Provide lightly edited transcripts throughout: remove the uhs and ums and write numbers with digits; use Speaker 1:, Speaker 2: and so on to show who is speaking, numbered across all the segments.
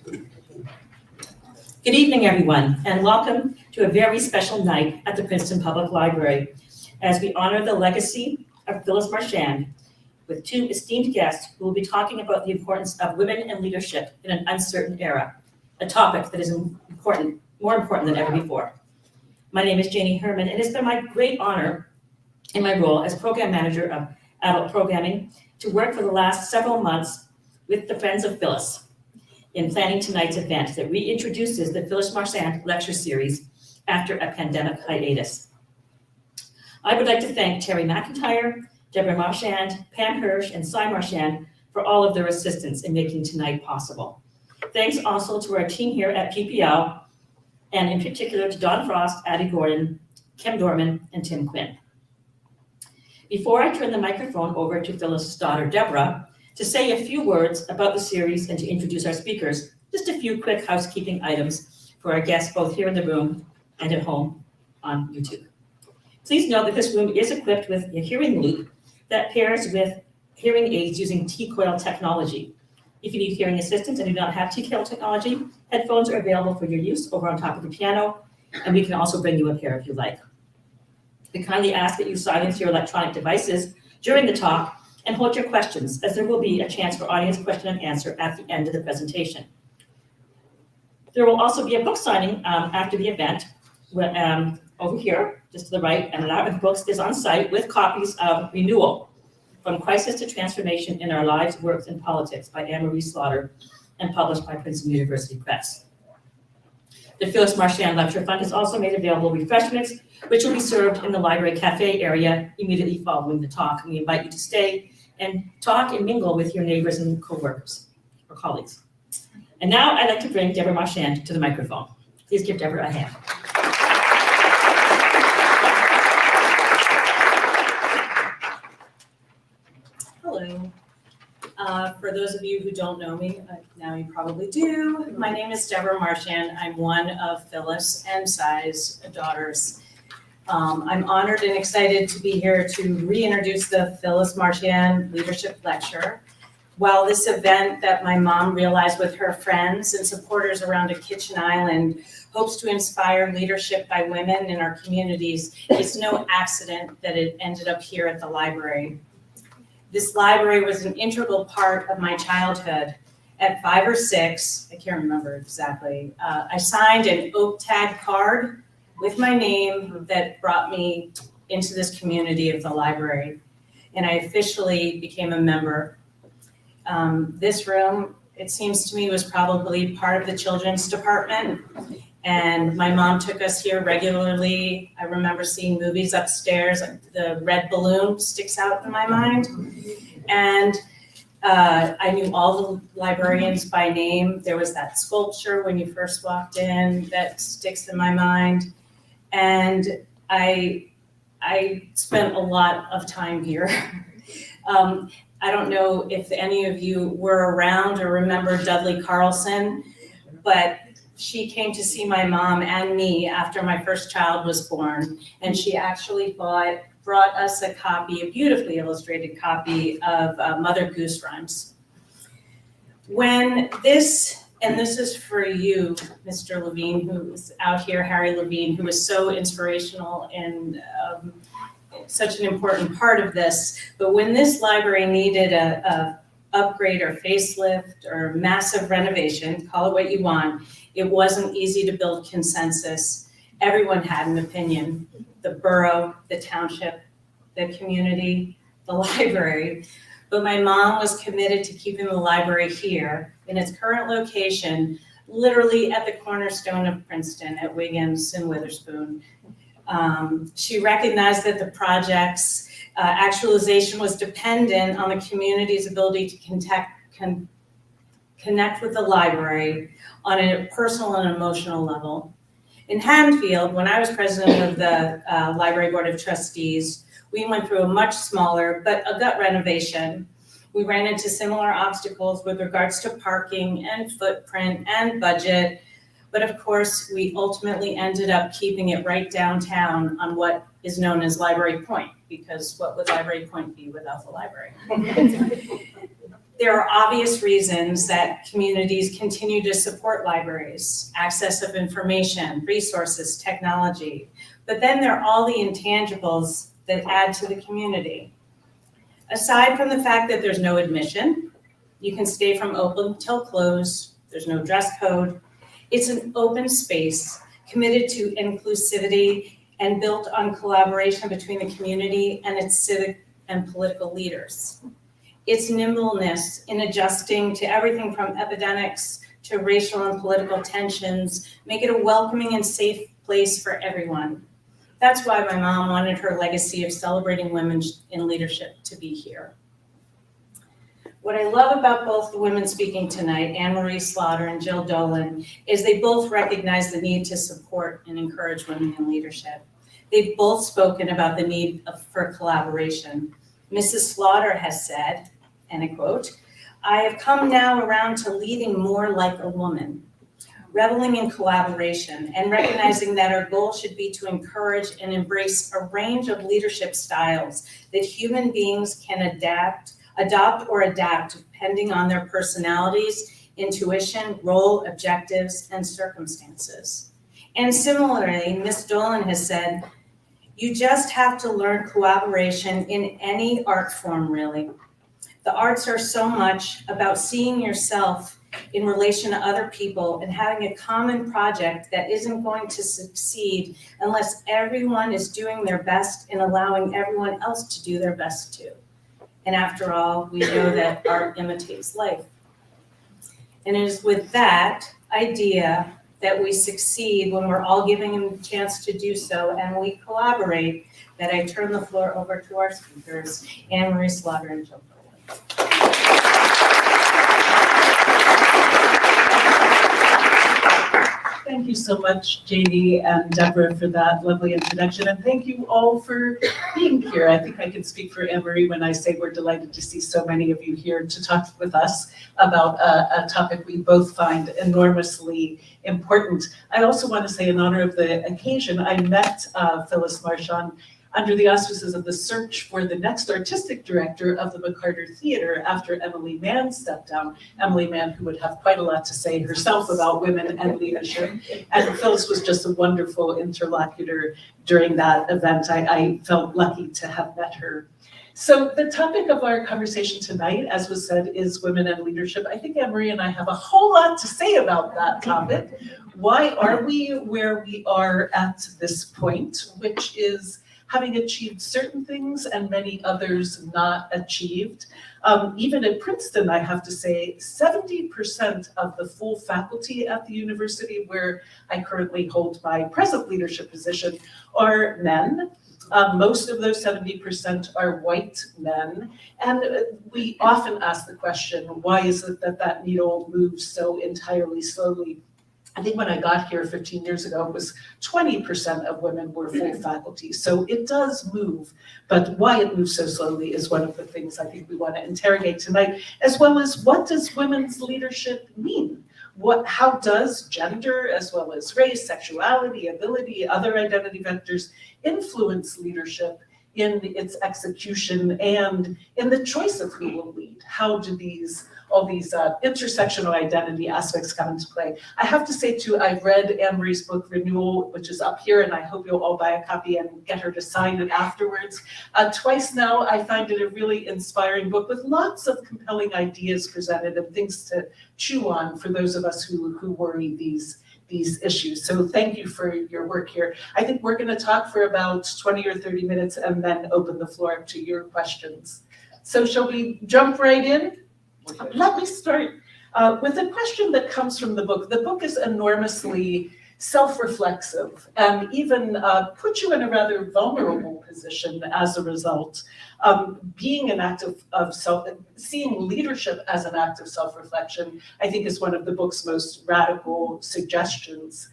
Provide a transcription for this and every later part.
Speaker 1: Good evening, everyone, and welcome to a very special night at the Princeton Public Library as we honor the legacy of Phyllis Marchand with two esteemed guests who will be talking about the importance of women in leadership in an uncertain era, a topic that is more important than ever before. My name is Janie Herman, and it's been my great honor in my role as Program Manager of Adult Programming to work for the last several months with the Friends of Phyllis in planning tonight's event that reintroduces the Phyllis Marchand Lecture Series after a pandemic hiatus. I would like to thank Terry McIntyre, Deborah Marchand, Pam Hirsch, and Cy Marchand for all of their assistance in making tonight possible. Thanks also to our team here at PPL, and in particular to Don Frost, Addie Gordon, Kim Dorman, and Tim Quinn. Before I turn the microphone over to Phyllis' daughter, Deborah, to say a few words about the series and to introduce our speakers, just a few quick housekeeping items for our guests both here in the room and at home on YouTube. Please note that this room is equipped with a hearing loop that pairs with hearing aids using T-coil technology. If you need hearing assistance and do not have T-coil technology, headphones are available for your use over on top of the piano, and we can also bring you a pair if you like. We kindly ask that you silence your electronic devices during the talk and hold your questions, as there will be a chance for audience question and answer at the end of the presentation. There will also be a book signing after the event over here, just to the right, and Allotment Books is on site with copies of Renewal, From Crisis to Transformation in Our Lives, Works, and Politics by Anne-Marie Slaughter and published by Princeton University Press. The Phyllis Marchand Lecture Fund has also made available refreshments, which will be served in the library cafe area immediately following the talk. And we invite you to stay and talk and mingle with your neighbors and co-workers or colleagues. And now I'd like to bring Deborah Marchand to the microphone. Please give Deborah a hand.
Speaker 2: Hello. For those of you who don't know me, now you probably do, my name is Deborah Marchand. I'm one of Phyllis and Cy's daughters. I'm honored and excited to be here to reintroduce the Phyllis Marchand Leadership Lecture. While this event that my mom realized with her friends and supporters around a kitchen island hopes to inspire leadership by women in our communities, it's no accident that it ended up here at the library. This library was an integral part of my childhood. At 5 or 6, I can't remember exactly, I signed an oak tag card with my name that brought me into this community of the library, and I officially became a member. This room, it seems to me, was probably part of the children's department, and my mom took us here regularly. I remember seeing movies upstairs. The red balloon sticks out in my mind, and I knew all the librarians by name. There was that sculpture when you first walked in that sticks in my mind. And I spent a lot of time here. I don't know if any of you were around or remember Dudley Carlson, but she came to see my mom and me after my first child was born. And she actually brought us a copy, a beautifully illustrated copy of Mother Goose Rhymes. When this, and this is for you, Mr. Levine, who is out here, Harry Levine, who was so inspirational and such an important part of this. But when this library needed a upgrade or facelift or massive renovation, call it what you want, it wasn't easy to build consensus. Everyone had an opinion. The borough, the township, the community, the library. But my mom was committed to keeping the library here in its current location, literally at the cornerstone of Princeton at Wiggins and Witherspoon. She recognized that the project's actualization was dependent on the community's ability to connect with the library on a personal and emotional level. In Haddonfield, when I was president of the Library Board of Trustees, we went through a much smaller, but a gut renovation. We ran into similar obstacles with regards to parking and footprint and budget. But of course, we ultimately ended up keeping it right downtown on what is known as Library Point, because what would Library Point be without the library? There are obvious reasons that communities continue to support libraries, access of information, resources, technology. But then there are all the intangibles that add to the community. Aside from the fact that there's no admission, you can stay from open till close, there's no dress code. It's an open space committed to inclusivity and built on collaboration between the community and its civic and political leaders. Its nimbleness in adjusting to everything from epidemics to racial and political tensions make it a welcoming and safe place for everyone. That's why my mom wanted her legacy of celebrating women in leadership to be here. What I love about both the women speaking tonight, Anne-Marie Slaughter and Jill Dolan, is they both recognize the need to support and encourage women in leadership. They've both spoken about the need for collaboration. Mrs. Slaughter has said, and I quote, "I have come now around to leading more like a woman, reveling in collaboration and recognizing that our goal should be to encourage and embrace a range of leadership styles that human beings can adopt or adapt depending on their personalities, intuition, role, objectives, and circumstances." And similarly, Ms. Dolan has said, "You just have to learn collaboration in any art form, really. The arts are so much about seeing yourself in relation to other people and having a common project that isn't going to succeed unless everyone is doing their best and allowing everyone else to do their best too. And after all, we know that art imitates life." And it is with that idea that we succeed when we're all giving them a chance to do so and we collaborate, that I turn the floor over to our speakers, Anne-Marie Slaughter and Jill Dolan.
Speaker 3: Thank you so much, JD and Deborah, for that lovely introduction, and thank you all for being here. I think I can speak for Emery when I say we're delighted to see so many of you here to talk with us about a topic we both find enormously important. I also want to say, in honor of the occasion, I met Phyllis Marchand under the auspices of the search for the next artistic director of the McCarter Theater after Emily Mann stepped down. Emily Mann, who would have quite a lot to say herself about women and leadership. And Phyllis was just a wonderful interlocutor during that event. I felt lucky to have met her. So the topic of our conversation tonight, as was said, is women and leadership. I think Anne-Marie and I have a whole lot to say about that topic. Why are we where we are at this point, which is having achieved certain things and many others not achieved. Even at Princeton, I have to say, 70% of the full faculty at the university where I currently hold my present leadership position are men. Most of those 70% are white men. And we often ask the question, why is it that that needle moves so entirely slowly? I think when I got here 15 years ago, it was 20% of women were full faculty. So it does move, but why it moves so slowly is one of the things I think we want to interrogate tonight, as well as what does women's leadership mean? How does gender, as well as race, sexuality, ability, other identity vectors influence leadership in its execution and in the choice of who will lead? How do all these intersectional identity aspects come into play? I have to say too, I've read Anne-Marie's book, Renewal, which is up here, and I hope you'll all buy a copy and get her to sign it afterwards. Twice now, I find it a really inspiring book with lots of compelling ideas presented and things to chew on for those of us who worry these issues. So thank you for your work here. I think we're going to talk for about 20 or 30 minutes and then open the floor to your questions. So shall we jump right in? Let me start with a question that comes from the book. The book is enormously self-reflexive and even puts you in a rather vulnerable position as a result. Being an act of seeing leadership as an act of self-reflection, I think, is one of the book's most radical suggestions.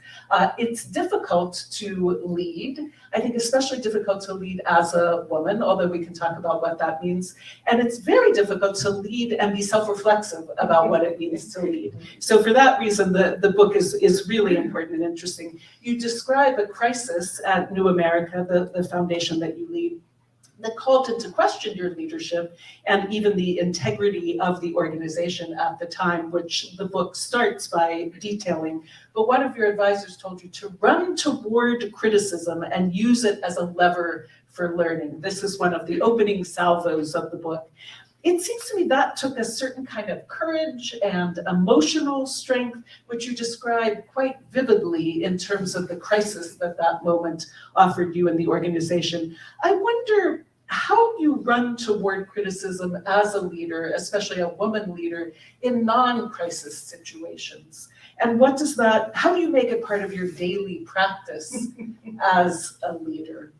Speaker 3: It's difficult to lead. I think especially difficult to lead as a woman, although we can talk about what that means. And it's very difficult to lead and be self-reflexive about what it means to lead. So for that reason, the book is really important and interesting. You describe a crisis at New America, the foundation that you lead, that called into question your leadership and even the integrity of the organization at the time, which the book starts by detailing. But one of your advisors told you to run toward criticism and use it as a lever for learning. This is one of the opening salvos of the book. It seems to me that took a certain kind of courage and emotional strength, which you describe quite vividly in terms of the crisis that that moment offered you in the organization. I wonder how you run toward criticism as a leader, especially a woman leader, in non-crisis situations. And how do you make it part of your daily practice as a leader?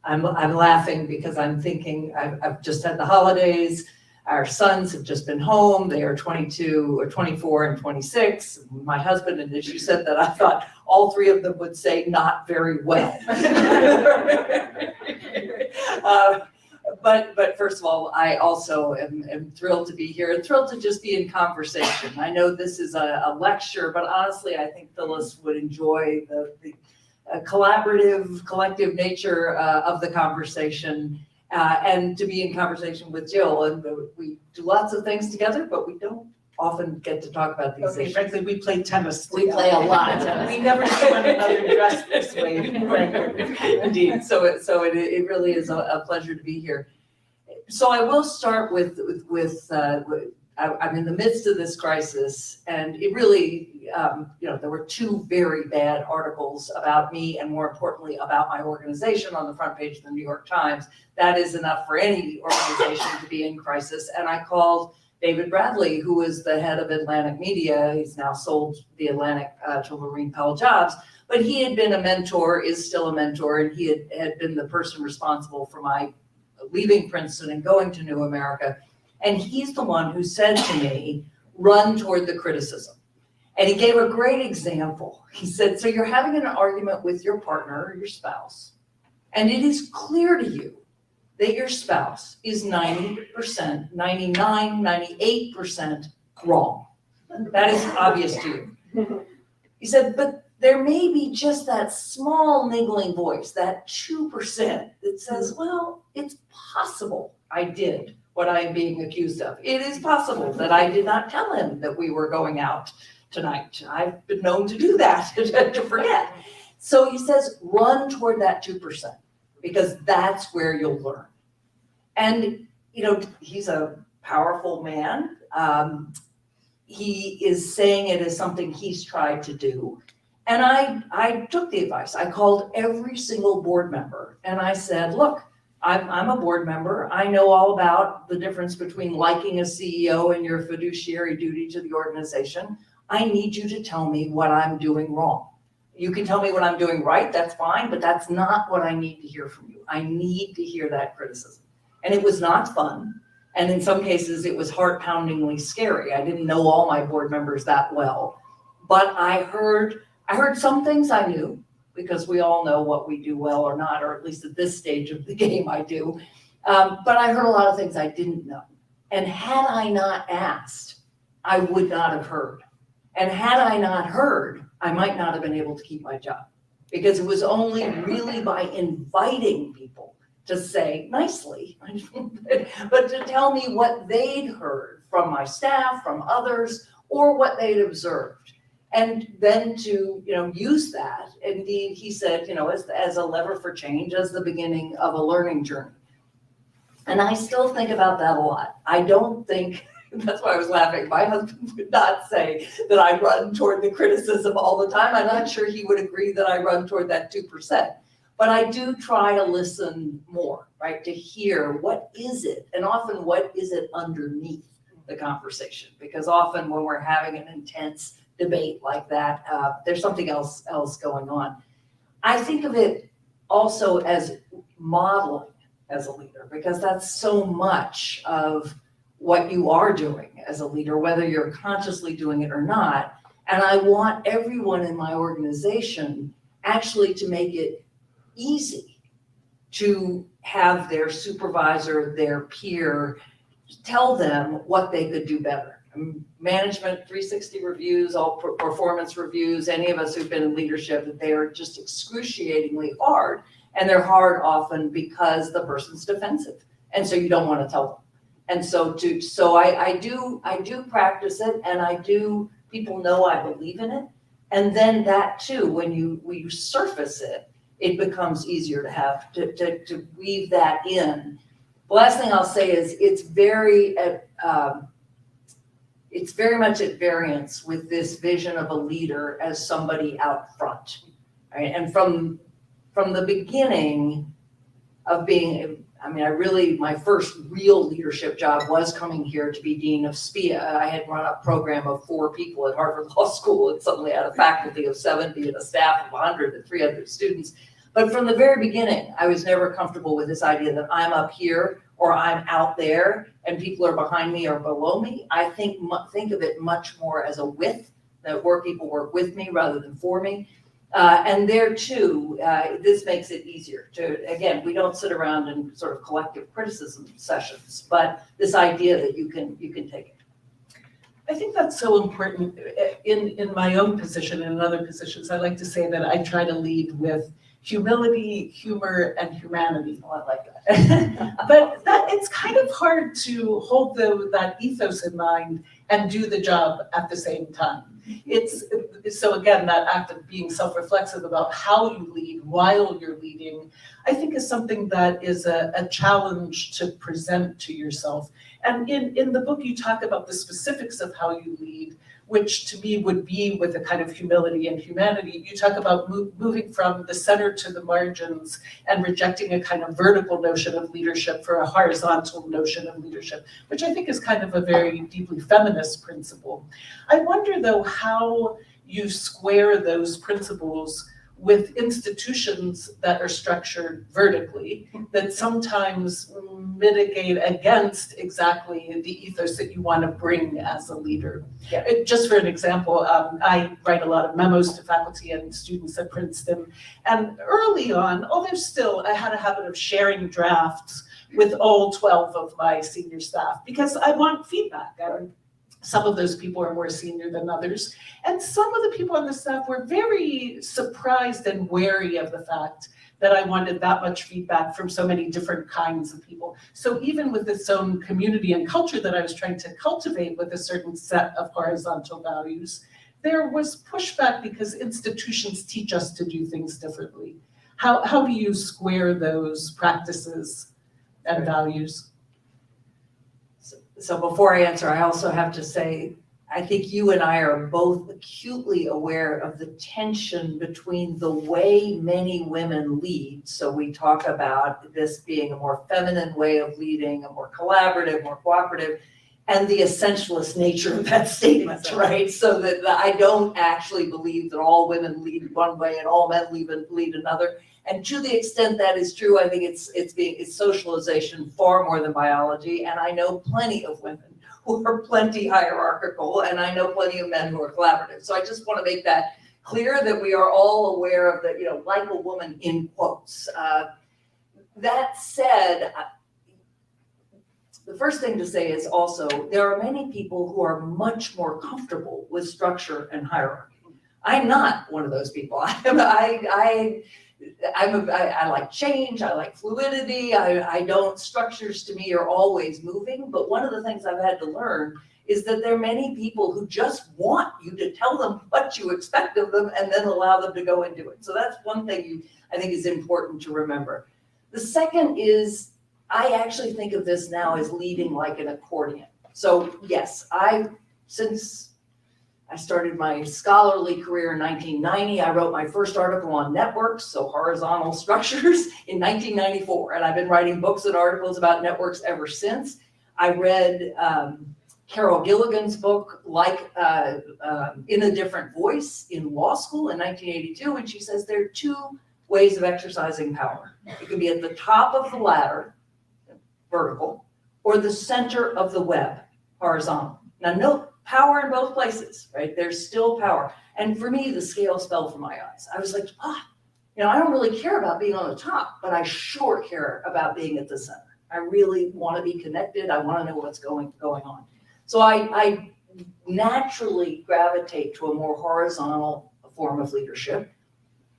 Speaker 4: I'm laughing because I'm thinking I've just had the holidays. Our sons have just been home. They are 22 or 24 and 26. My husband, and as you said that, I thought all three of them would say not very well. But first of all, I also am thrilled to be here and thrilled to just be in conversation. I know this is a lecture, but honestly, I think Phyllis would enjoy the collaborative, collective nature of the conversation, and to be in conversation with Jill. And we do lots of things together, but we don't often get to talk about these issues.
Speaker 3: Frankly, we play tennis.
Speaker 4: We play a lot of tennis.
Speaker 3: We never see one another dressed this way.
Speaker 4: Indeed. So it really is a pleasure to be here. So I will start with I'm in the midst of this crisis, and it really, there were two very bad articles about me, and more importantly, about my organization on the front page of the New York Times. That is enough for any organization to be in crisis. And I called David Bradley, who was the head of Atlantic Media. He's now sold the Atlantic to Lorene Powell Jobs, but he had been a mentor, is still a mentor, and he had been the person responsible for my leaving Princeton and going to New America. And he's the one who said to me, run toward the criticism. And he gave a great example. He said, so you're having an argument with your partner or your spouse, and it is clear to you that your spouse is 90%, 99, 98% wrong. That is obvious to you. He said, but there may be just that small niggling voice, that 2% that says, well, it's possible I did what I am being accused of. It is possible that I did not tell him that we were going out tonight. I've been known to do that, to forget. So he says, run toward that 2%, because that's where you'll learn. And, he's a powerful man. He is saying it as something he's tried to do. And I took the advice. I called every single board member and I said, look, I'm a board member. I know all about the difference between liking a CEO and your fiduciary duty to the organization. I need you to tell me what I'm doing wrong. You can tell me what I'm doing right, that's fine, but that's not what I need to hear from you. I need to hear that criticism. And it was not fun. And in some cases, it was heart-poundingly scary. I didn't know all my board members that well. But I heard some things I knew, because we all know what we do well or not, or at least at this stage of the game I do. But I heard a lot of things I didn't know. And had I not asked, I would not have heard. And had I not heard, I might not have been able to keep my job. Because it was only really by inviting people to say nicely, but to tell me what they'd heard from my staff, from others, or what they'd observed. And then to, use that. Indeed, he said, as a lever for change, as the beginning of a learning journey. And I still think about that a lot. I don't think, that's why I was laughing. My husband would not say that I run toward the criticism all the time. I'm not sure he would agree that I run toward that 2%. But I do try to listen more, right? To hear what is it? And often what is it underneath the conversation? Because often when we're having an intense debate like that, there's something else going on. I think of it also as modeling as a leader, because that's so much of what you are doing as a leader, whether you're consciously doing it or not. And I want everyone in my organization actually to make it easy to have their supervisor, their peer, tell them what they could do better. Management 360 reviews, all performance reviews, any of us who've been in leadership, they are just excruciatingly hard. And they're hard often because the person's defensive. And so you don't want to tell them. And so I do practice it, and people know I believe in it. And then that too, when you surface it, it becomes easier to have to weave that in. The last thing I'll say is it's very much at variance with this vision of a leader as somebody out front, right? And from the beginning of being, my first real leadership job was coming here to be dean of SPIA. I had run a program of 4 people at Harvard Law School and suddenly had a faculty of 70 and a staff of 100 and 300 students. But from the very beginning, I was never comfortable with this idea that I'm up here or I'm out there and people are behind me or below me. I think of it much more as a with, that people work with me rather than for me. And there too, this makes it easier to, again, we don't sit around in sort of collective criticism sessions, but this idea that you can take it.
Speaker 3: I think that's so important in my own position and in other positions. I like to say that I try to lead with humility, humor, and humanity.
Speaker 4: Oh, I like that.
Speaker 3: But it's kind of hard to hold that ethos in mind and do the job at the same time. So again, that act of being self-reflexive about how you lead while you're leading, I think is something that is a challenge to present to yourself. And in the book, you talk about the specifics of how you lead, which to me would be with a kind of humility and humanity. You talk about moving from the center to the margins and rejecting a kind of vertical notion of leadership for a horizontal notion of leadership, which I think is kind of a very deeply feminist principle. I wonder though how you square those principles with institutions that are structured vertically that sometimes mitigate against exactly the ethos that you want to bring as a leader.
Speaker 4: Yeah.
Speaker 3: Just for an example, I write a lot of memos to faculty and students at Princeton, and early on, although still I had a habit of sharing drafts with all 12 of my senior staff because I want feedback. Some of those people are more senior than others. And some of the people on the staff were very surprised and wary of the fact that I wanted that much feedback from so many different kinds of people. So even with its own community and culture that I was trying to cultivate with a certain set of horizontal values, there was pushback because institutions teach us to do things differently. How do you square those practices and values?
Speaker 4: So before I answer, I also have to say, I think you and I are both acutely aware of the tension between the way many women lead. So we talk about this being a more feminine way of leading, a more collaborative, more cooperative, and the essentialist nature of that statement, right? So that I don't actually believe that all women lead one way and all men lead another. And to the extent that is true, I think it's socialization far more than biology. And I know plenty of women who are plenty hierarchical, and I know plenty of men who are collaborative. So I just want to make that clear that we are all aware of the, like a woman in quotes. That said, the first thing to say is also there are many people who are much more comfortable with structure and hierarchy. I'm not one of those people. I like change, I like fluidity, structures to me are always moving, but one of the things I've had to learn is that there are many people who just want you to tell them what you expect of them and then allow them to go and do it. So that's one thing I think is important to remember. The second is, I actually think of this now as leading like an accordion. So yes, since I started my scholarly career in 1990. I wrote my first article on networks, so horizontal structures, in 1994. And I've been writing books and articles about networks ever since. I read Carol Gilligan's book, In a Different Voice, in law school in 1982. And she says there are 2 ways of exercising power. It can be at the top of the ladder, vertical, or the center of the web, horizontal. Now note, power in both places, right? There's still power. And for me, the scales fell from my eyes. I was like, I don't really care about being on the top, but I sure care about being at the center. I really want to be connected. I want to know what's going on. So I naturally gravitate to a more horizontal form of leadership.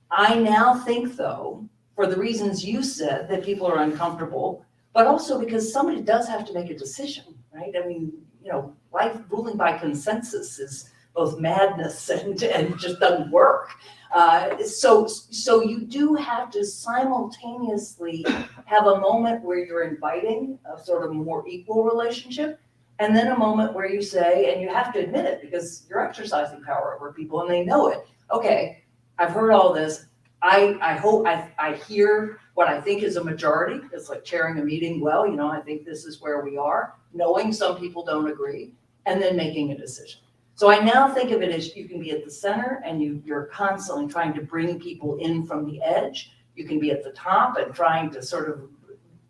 Speaker 4: I now think, though, for the reasons you said, that people are uncomfortable, but also because somebody does have to make a decision, right? I mean, life ruling by consensus is both madness and just doesn't work. So you do have to simultaneously have a moment where you're inviting a sort of more equal relationship, and then a moment where you say, and you have to admit it because you're exercising power over people and they know it. Okay, I've heard all this. I hope I hear what I think is a majority. It's like chairing a meeting. Well, I think this is where we are, knowing some people don't agree, and then making a decision. So I now think of it as you can be at the center and you're constantly trying to bring people in from the edge. You can be at the top and trying to sort of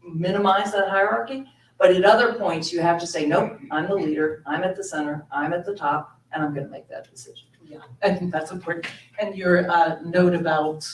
Speaker 4: minimize that hierarchy. But at other points, you have to say, nope, I'm the leader, I'm at the center, I'm at the top, and I'm going to make that decision.
Speaker 3: Yeah, I think that's important. And your note about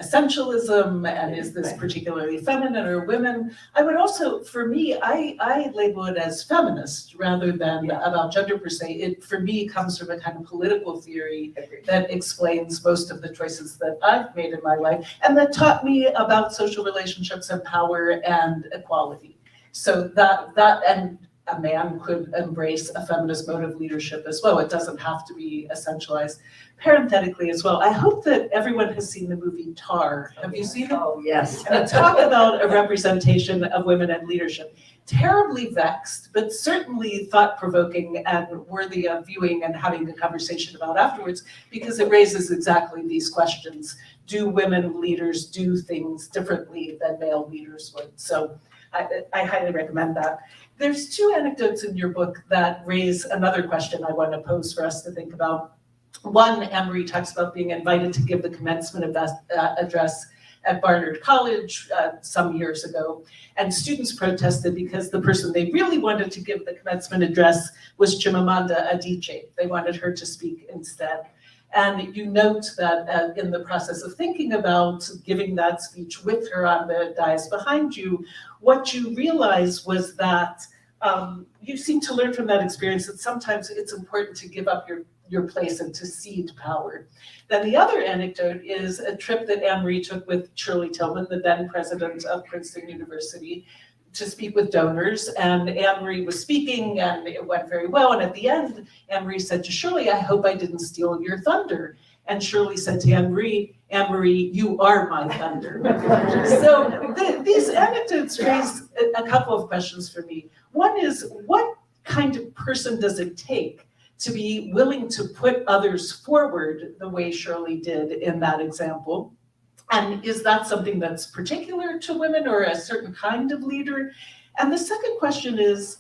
Speaker 3: essentialism and is this particularly feminine or women? I would also, for me, I label it as feminist rather than about gender per se. It, for me, comes from a kind of political theory that explains most of the choices that I've made in my life and that taught me about social relationships and power and equality. So that and a man could embrace a feminist mode of leadership as well. It doesn't have to be essentialized. Parenthetically as well, I hope that everyone has seen the movie Tar. Have you seen it?
Speaker 4: Oh, yes.
Speaker 3: And talk about a representation of women in leadership. Terribly vexed, but certainly thought-provoking and worthy of viewing and having a conversation about afterwards, because it raises exactly these questions. Do women leaders do things differently than male leaders would? So I highly recommend that. There's two anecdotes in your book that raise another question I want to pose for us to think about. One, Emery talks about being invited to give the commencement address at Barnard College some years ago, and students protested because the person they really wanted to give the commencement address was Chimamanda Adichie. They wanted her to speak instead. And you note that in the process of thinking about giving that speech with her on the dais behind you, what you realized was that you seem to learn from that experience that sometimes it's important to give up your place and to cede power. Then the other anecdote is a trip that Anne-Marie took with Shirley Tillman, the then president of Princeton University, to speak with donors. And Anne-Marie was speaking and it went very well. And at the end, Anne-Marie said to Shirley, I hope I didn't steal your thunder. And Shirley said to Anne-Marie, you are my thunder. So these anecdotes raise a couple of questions for me. One is, what kind of person does it take to be willing to put others forward the way Shirley did in that example? And is that something that's particular to women or a certain kind of leader? And the second question is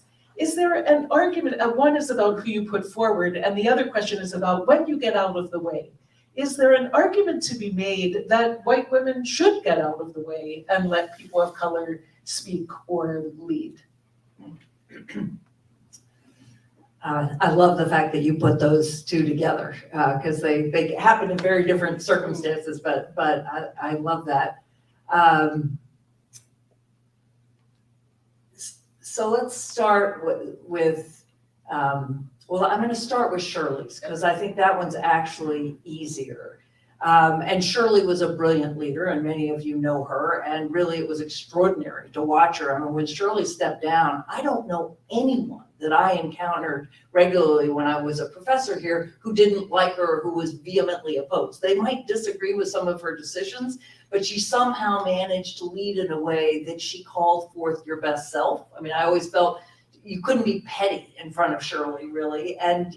Speaker 3: there an argument, one is about who you put forward, and the other question is about when you get out of the way. Is there an argument to be made that white women should get out of the way and let people of color speak or lead?
Speaker 4: I love the fact that you put those two together because they happen in very different circumstances, but I love that. So let's start with well, I'm going to start with Shirley's because I think that one's actually easier. And Shirley was a brilliant leader, and many of you know her, and really it was extraordinary to watch her. I mean, when Shirley stepped down, I don't know anyone that I encountered regularly when I was a professor here who didn't like her or who was vehemently opposed. They might disagree with some of her decisions, but she somehow managed to lead in a way that she called forth your best self. I mean, I always felt you couldn't be petty in front of Shirley, really, and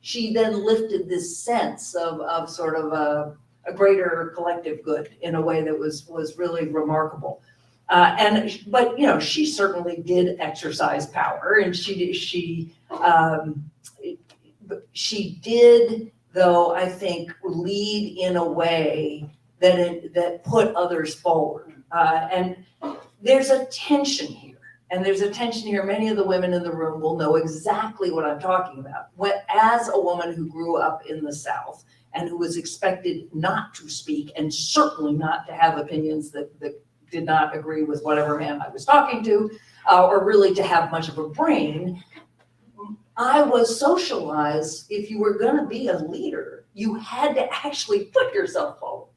Speaker 4: she then lifted this sense of sort of a greater collective good in a way that was really remarkable. But you know, she certainly did exercise power, and she did, though, I think, lead in a way that put others forward. And there's a tension here. And there's a tension here. Many of the women in the room will know exactly what I'm talking about. As a woman who grew up in the South and who was expected not to speak and certainly not to have opinions that did not agree with whatever man I was talking to, or really to have much of a brain, I was socialized. If you were going to be a leader, you had to actually put yourself forward.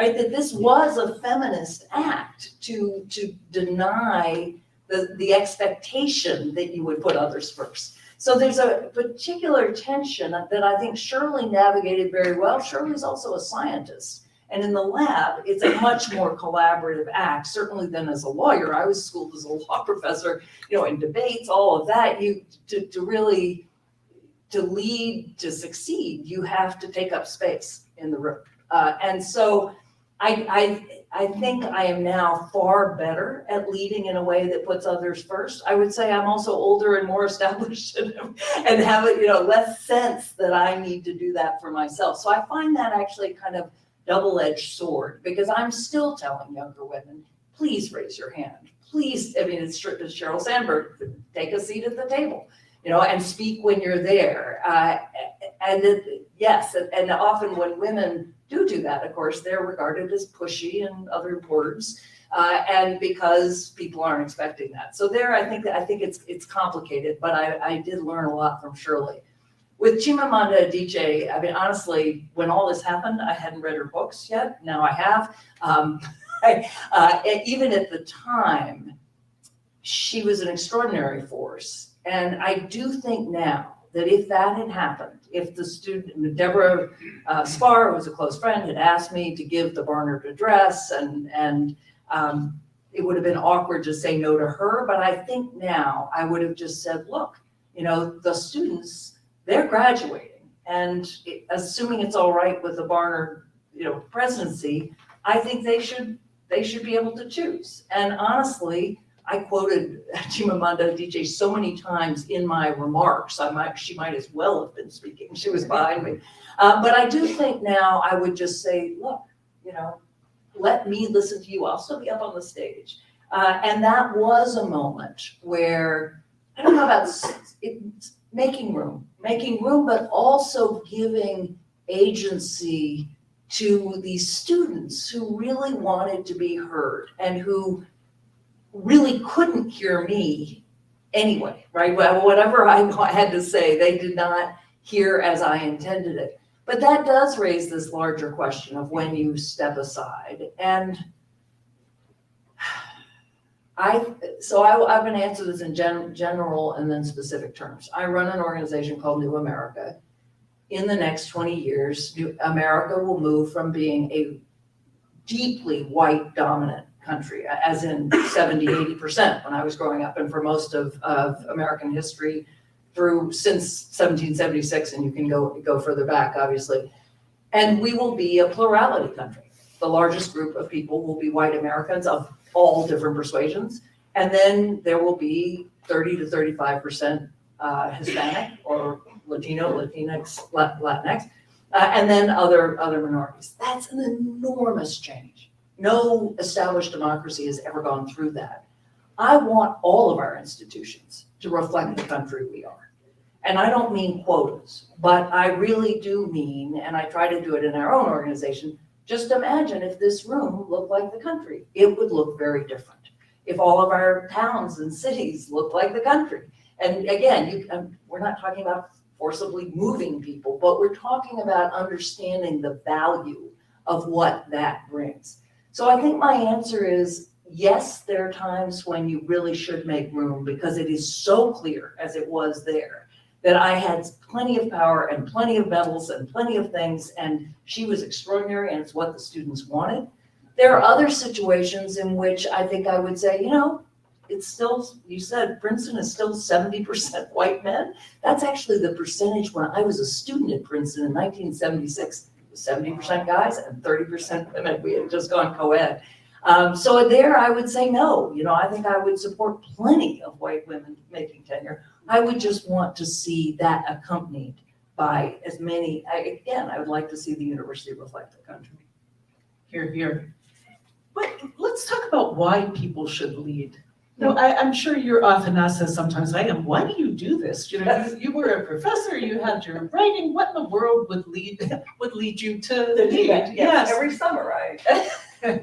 Speaker 4: right? That this was a feminist act to deny the expectation that you would put others first. So there's a particular tension that I think Shirley navigated very well. Shirley's also a scientist. And in the lab, it's a much more collaborative act, certainly than as a lawyer. I was schooled as a law professor, in debates, all of that. To lead, to succeed, you have to take up space in the room. And so I think I am now far better at leading in a way that puts others first. I would say I'm also older and more established and have less sense that I need to do that for myself. So I find that actually kind of double-edged sword, because I'm still telling younger women, please raise your hand. Please, it's Sheryl Sandberg, take a seat at the table, and speak when you're there. Yes, and often when women do that, of course, they're regarded as pushy and other words, and because people aren't expecting that. So there, I think it's complicated, but I did learn a lot from Shirley. With Chimamanda Adichie, honestly, when all this happened, I hadn't read her books yet. Now I have. Even at the time, she was an extraordinary force. And I do think now that if that had happened, if the student, Deborah Spar, who was a close friend, had asked me to give the Barnard address, and it would have been awkward to say no to her. But I think now I would have just said, look, the students, they're graduating, and assuming it's all right with the Barnard, presidency, I think they should be able to choose. And honestly, I quoted Chimamanda Adichie so many times in my remarks. She might as well have been speaking. She was behind me. But I do think now I would just say, look, let me listen to you. I'll still be up on the stage. And that was a moment where, I don't know about making room, but also giving agency to these students who really wanted to be heard and who really couldn't hear me anyway, right? Well, whatever I had to say, they did not hear as I intended it. But that does raise this larger question of when you step aside. And I'm going to answer this in general and then specific terms. I run an organization called New America. In the next 20 years, New America will move from being a deeply white dominant country, as in 70, 80% when I was growing up, and for most of American history since 1776, and you can go further back, obviously. And we will be a plurality country. The largest group of people will be white Americans of all different persuasions. And then there will be 30 to 35% Hispanic or Latino, Latinx, Latinx, and then other minorities. That's an enormous change. No established democracy has ever gone through that. I want all of our institutions to reflect the country we are. And I don't mean quotas, but I really do mean, and I try to do it in our own organization, just imagine if this room looked like the country. It would look very different. If all of our towns and cities looked like the country. And again, we're not talking about forcibly moving people, but we're talking about understanding the value of what that brings. So I think my answer is, yes, there are times when you really should make room, because it is so clear, as it was there, that I had plenty of power and plenty of medals and plenty of things, and she was extraordinary, and it's what the students wanted. There are other situations in which I think I would say, it's still, you said Princeton is still 70% white men. That's actually the percentage when I was a student at Princeton in 1976. 70% guys and 30% women. We had just gone co-ed. So there I would say no. I think I would support plenty of white women making tenure. I would just want to see that accompanied by as many. I would like to see the university reflect the country.
Speaker 3: Here, here. But let's talk about why people should lead. I'm sure you're often asked this sometimes. I am. Why do you do this? You were a professor. You had your writing. What in the world would lead you to lead?
Speaker 4: Yes. Every summer I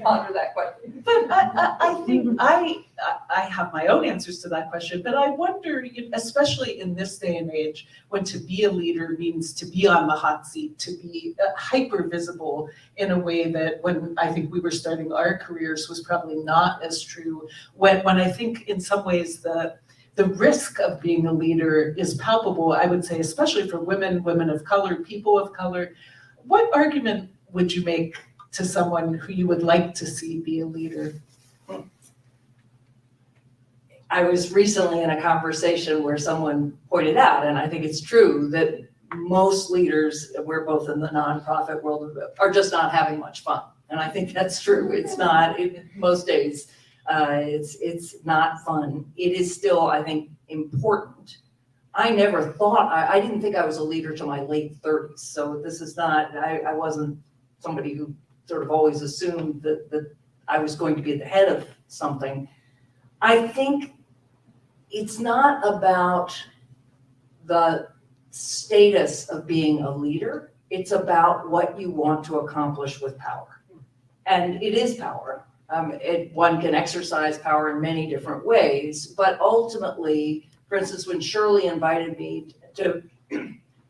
Speaker 4: ponder that question.
Speaker 3: But I think I have my own answers to that question, but I wonder, especially in this day and age, when to be a leader means to be on the hot seat, to be hyper visible in a way that when I think we were starting our careers was probably not as true. When I think in some ways the risk of being a leader is palpable, I would say, especially for women, women of color, people of color. What argument would you make to someone who you would like to see be a leader?
Speaker 4: I was recently in a conversation where someone pointed out, and I think it's true, that most leaders, we're both in the nonprofit world, are just not having much fun. And I think that's true. It's not, most days, it's not fun. It is still, I think, important. I never thought, I didn't think I was a leader till my late 30s. So this is not, I wasn't somebody who sort of always assumed that I was going to be at the head of something. I think it's not about the status of being a leader. It's about what you want to accomplish with power. And it is power. One can exercise power in many different ways, but ultimately, for instance, when Shirley invited me to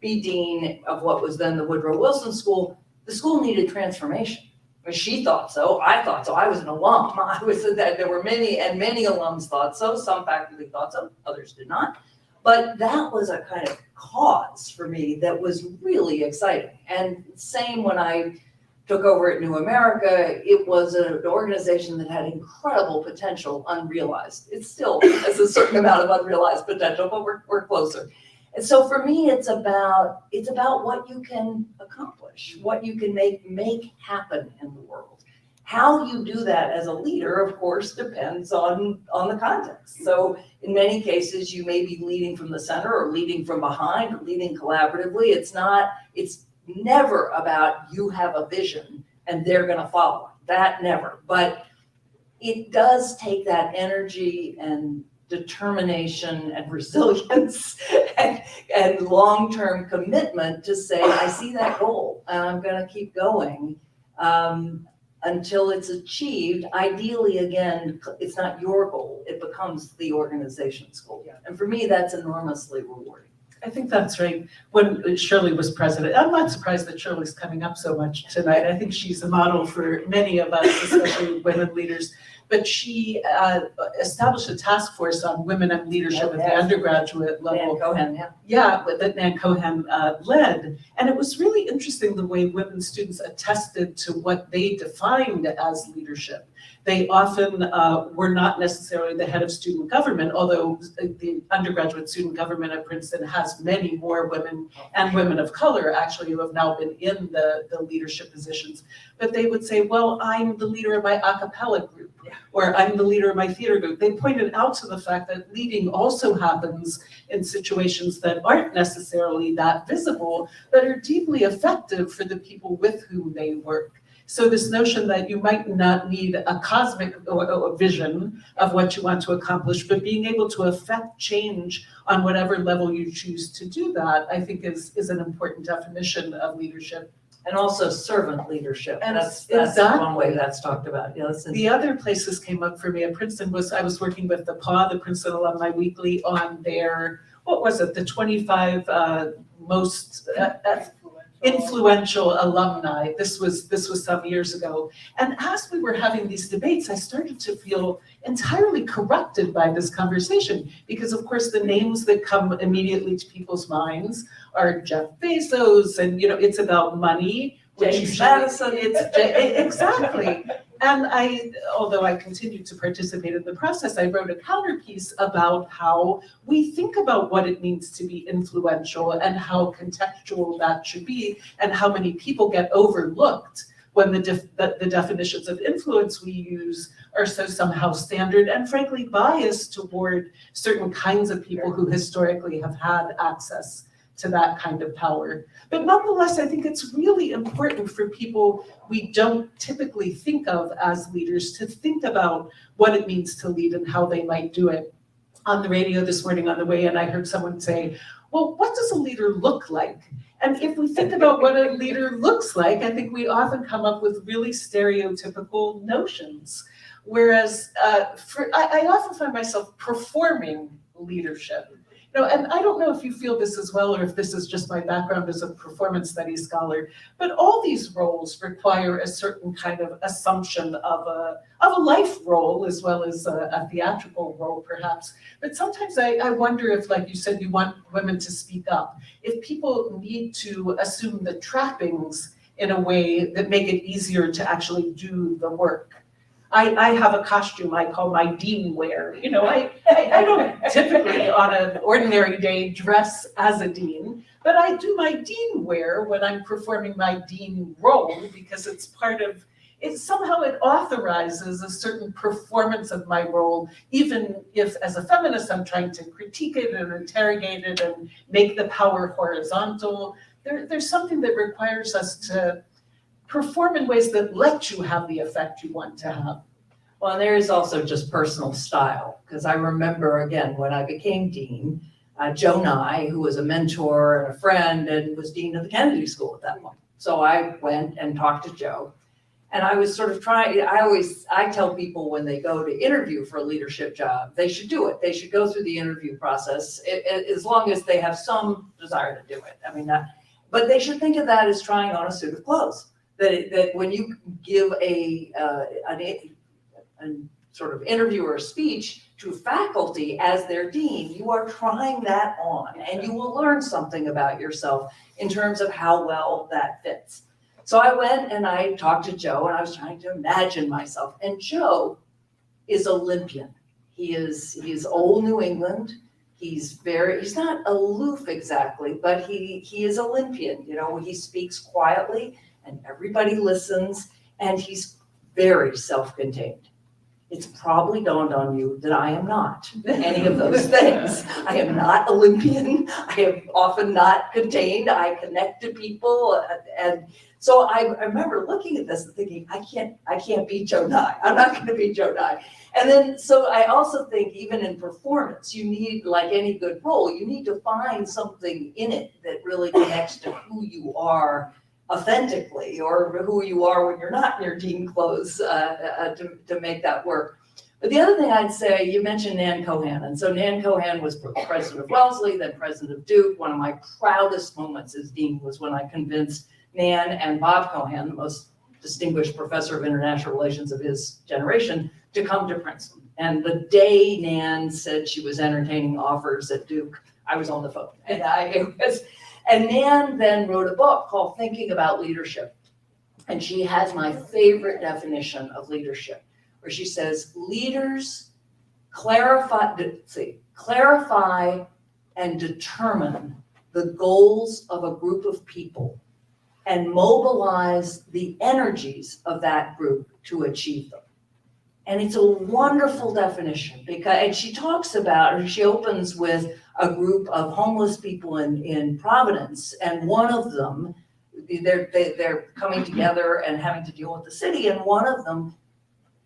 Speaker 4: be dean of what was then the Woodrow Wilson School, the school needed transformation. She thought so, I thought so, I was an alum. I was that there were many alums thought so, some faculty thought so, others did not. But that was a kind of cause for me that was really exciting. And same when I took over at New America, it was an organization that had incredible potential unrealized. It still has a certain amount of unrealized potential, but we're closer. And so for me, it's about what you can accomplish, what you can make happen in the world. How you do that as a leader, of course, depends on the context. So in many cases, you may be leading from the center or leading from behind or leading collaboratively. It's never about you have a vision and they're going to follow. That never. But it does take that energy and determination and resilience and long-term commitment to say, I see that goal and I'm going to keep going until it's achieved. Ideally, again, it's not your goal. It becomes the organization's goal. And for me, that's enormously rewarding.
Speaker 3: I think that's right. When Shirley was president, I'm not surprised that Shirley's coming up so much tonight. I think she's a model for many of us, especially women leaders. But she established a task force on women and leadership at the undergraduate level.
Speaker 4: Nan Cohen,
Speaker 3: That Nan Cohen led. And it was really interesting the way women students attested to what they defined as leadership. They often were not necessarily the head of student government, although the undergraduate student government at Princeton has many more women and women of color actually who have now been in the leadership positions. But they would say, well, I'm the leader of my a cappella group, or I'm the leader of my theater group. They pointed out to the fact that leading also happens in situations that aren't necessarily that visible, but are deeply effective for the people with whom they work. So this notion that you might not need a cosmic vision of what you want to accomplish, but being able to affect change on whatever level you choose to do that, I think is an important definition of leadership.
Speaker 4: And also servant leadership.
Speaker 3: And
Speaker 4: that's
Speaker 3: exactly.
Speaker 4: one way that's talked about.
Speaker 3: The other places came up for me at Princeton was I was working with the PAW, the Princeton Alumni Weekly, on their, what was it, the 25 most influential alumni. This was some years ago. And as we were having these debates, I started to feel entirely corrupted by this conversation, because of course the names that come immediately to people's minds are Jeff Bezos, and it's about money.
Speaker 4: James Madison.
Speaker 3: Exactly. And although I continued to participate in the process, I wrote a counterpiece about how we think about what it means to be influential and how contextual that should be, and how many people get overlooked when the definitions of influence we use are so somehow standard and frankly biased toward certain kinds of people who historically have had access to that kind of power. But nonetheless, I think it's really important for people we don't typically think of as leaders to think about what it means to lead and how they might do it. On the radio this morning on the way in, I heard someone say, well, what does a leader look like? And if we think about what a leader looks like, I think we often come up with really stereotypical notions. Whereas I often find myself performing leadership. And I don't know if you feel this as well, or if this is just my background as a performance studies scholar, but all these roles require a certain kind of assumption of a life role as well as a theatrical role, perhaps. But sometimes I wonder if, like you said, you want women to speak up, if people need to assume the trappings in a way that make it easier to actually do the work. I have a costume I call my dean wear. I don't typically on an ordinary day dress as a dean, but I do my dean wear when I'm performing my dean role because it's part of it. Somehow it authorizes a certain performance of my role, even if as a feminist I'm trying to critique it and interrogate it and make the power horizontal. There's something that requires us to perform in ways that let you have the effect you want to have.
Speaker 4: Well, there is also just personal style, because I remember, again, when I became dean, Joe Nye, who was a mentor and a friend and was dean of the Kennedy School at that point. So I went and talked to Joe, and I was sort of trying, I tell people when they go to interview for a leadership job, they should do it. They should go through the interview process, as long as they have some desire to do it. But they should think of that as trying on a suit of clothes. That when you give a sort of interview or a speech to faculty as their dean, you are trying that on, and you will learn something about yourself in terms of how well that fits. So I went and I talked to Joe, and I was trying to imagine myself. And Joe is Olympian. He is old New England. He's not aloof exactly, but he is Olympian. He speaks quietly and everybody listens, and he's very self-contained. It's probably dawned on you that I am not any of those things. I am not Olympian. I am often not contained. I connect to people. And so I remember looking at this and thinking, I can't be Joe Nye. I'm not going to be Joe Nye. And then, so I also think even in performance, you need, like any good role, you need to find something in it that really connects to who you are authentically, or who you are when you're not in your dean clothes, to make that work. But the other thing I'd say, you mentioned Nan Cohan, and so Nan Cohan was president of Wellesley, then president of Duke. One of my proudest moments as dean was when I convinced Nan and Bob Cohan, the most distinguished professor of international relations of his generation, to come to Princeton. And the day Nan said she was entertaining offers at Duke, I was on the phone. And Nan then wrote a book called Thinking About Leadership. And she has my favorite definition of leadership, where she says, leaders clarify and determine the goals of a group of people and mobilize the energies of that group to achieve them. And it's a wonderful definition, and she talks about, she opens with a group of homeless people in Providence, and one of them, they're coming together and having to deal with the city, and one of them